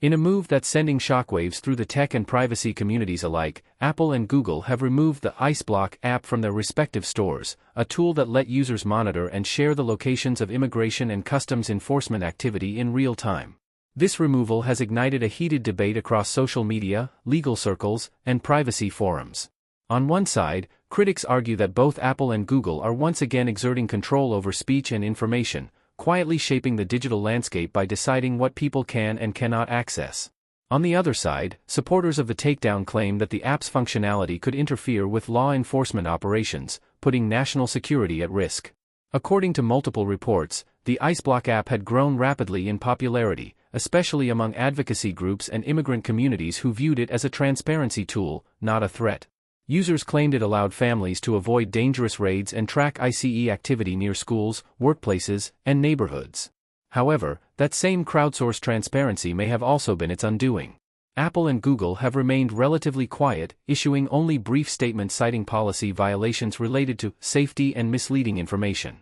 In a move that's sending shockwaves through the tech and privacy communities alike, Apple and Google have removed the IceBlock app from their respective stores, a tool that let users monitor and share the locations of immigration and customs enforcement activity in real time. This removal has ignited a heated debate across social media, legal circles, and privacy forums. On one side, critics argue that both Apple and Google are once again exerting control over speech and information, quietly shaping the digital landscape by deciding what people can and cannot access. On the other side, supporters of the takedown claim that the app's functionality could interfere with law enforcement operations, putting national security at risk. According to multiple reports, the IceBlock app had grown rapidly in popularity, especially among advocacy groups and immigrant communities who viewed it as a transparency tool, not a threat. Users claimed it allowed families to avoid dangerous raids and track ICE activity near schools, workplaces, and neighborhoods. However, that same crowdsourced transparency may have also been its undoing. Apple and Google have remained relatively quiet, issuing only brief statements citing policy violations related to safety and misleading information.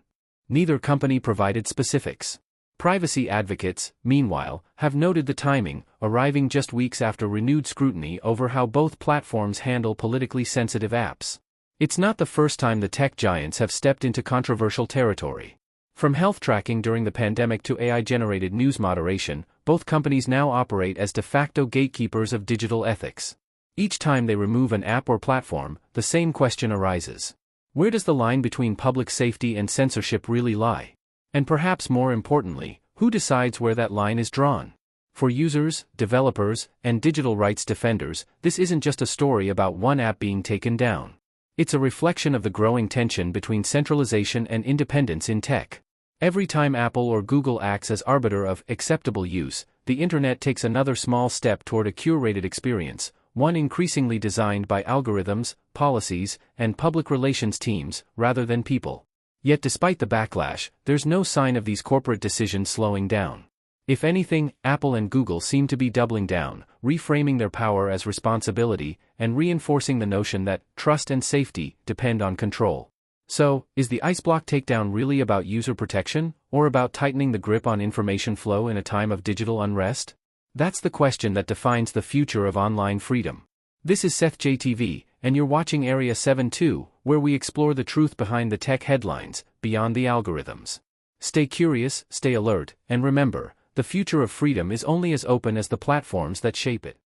Neither company provided specifics. Privacy advocates, meanwhile, have noted the timing, arriving just weeks after renewed scrutiny over how both platforms handle politically sensitive apps. It's not the first time the tech giants have stepped into controversial territory. From health tracking during the pandemic to AI-generated news moderation, both companies now operate as de facto gatekeepers of digital ethics. Each time they remove an app or platform, the same question arises. Where does the line between public safety and censorship really lie? And perhaps more importantly, who decides where that line is drawn? For users, developers, and digital rights defenders, this isn't just a story about one app being taken down. It's a reflection of the growing tension between centralization and independence in tech. Every time Apple or Google acts as arbiter of acceptable use, the internet takes another small step toward a curated experience, one increasingly designed by algorithms, policies, and public relations teams, rather than people. Yet despite the backlash, there's no sign of these corporate decisions slowing down. If anything, Apple and Google seem to be doubling down, reframing their power as responsibility, and reinforcing the notion that trust and safety depend on control. So, is the IceBlock takedown really about user protection, or about tightening the grip on information flow in a time of digital unrest? That's the question that defines the future of online freedom. This is SethJTV, and you're watching Area 7.2, where we explore the truth behind the tech headlines, beyond the algorithms. Stay curious, stay alert, and remember, the future of freedom is only as open as the platforms that shape it.